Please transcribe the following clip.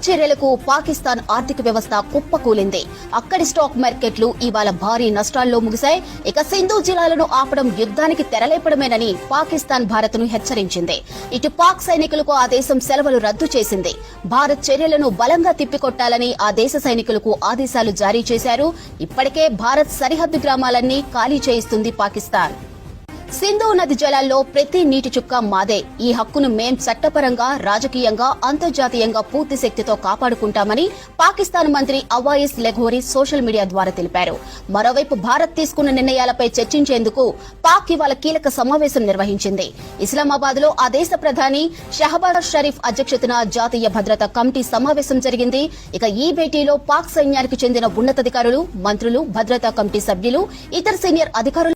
పాక్ చర్యలకు పాకిస్తాన్ ఆర్థిక వ్యవస్థ కుప్పకూలింది. అక్కడి స్టాక్ మార్కెట్లు ఇవాళ భారీ నష్టాల్లో ముగిశాయి. ఇక సింధు జిల్లాలను ఆపడం యుద్ధానికి తెరలేపడమేనని పాకిస్తాన్ భారత్ ను హెచ్చరించింది. ఇటు పాక్ సైనికులకు ఆ దేశం సెలవులు రద్దు చేసింది. భారత్ చర్యలను బలంగా తిప్పికొట్టాలని ఆ దేశ సైనికులకు ఆదేశాలు జారీ చేశారు. ఇప్పటికే భారత్ సరిహద్దు గ్రామాలన్నీ ఖాళీ చేయిస్తుంది పాకిస్తాన్. సింధు నది జలాల్లో ప్రతి నీటి చుక్క మాదే. ఈ హక్కును మేం చట్టపరంగా, రాజకీయంగా, అంతర్జాతీయంగా పూర్తి శక్తితో కాపాడుకుంటామని పాకిస్తాన్ మంత్రి అవాయిస్ లెఘోరీ సోషల్ మీడియా ద్వారా తెలిపారు. మరోవైపు భారత్ తీసుకున్న నిర్ణయాలపై చర్చించేందుకు పాక్ ఇవాళ కీలక సమావేశం నిర్వహించింది. ఇస్లామాబాద్ లో ఆ దేశ ప్రధాని షహబాజ్ షరీఫ్ అధ్యక్షతన జాతీయ భద్రతా కమిటీ సమావేశం జరిగింది. ఇక ఈ భేటీలో పాక్ సైన్యానికి చెందిన ఉన్నతాధికారులు, మంత్రులు, భద్రతా కమిటీ సభ్యులు, ఇతర సీనియర్ అధికారులు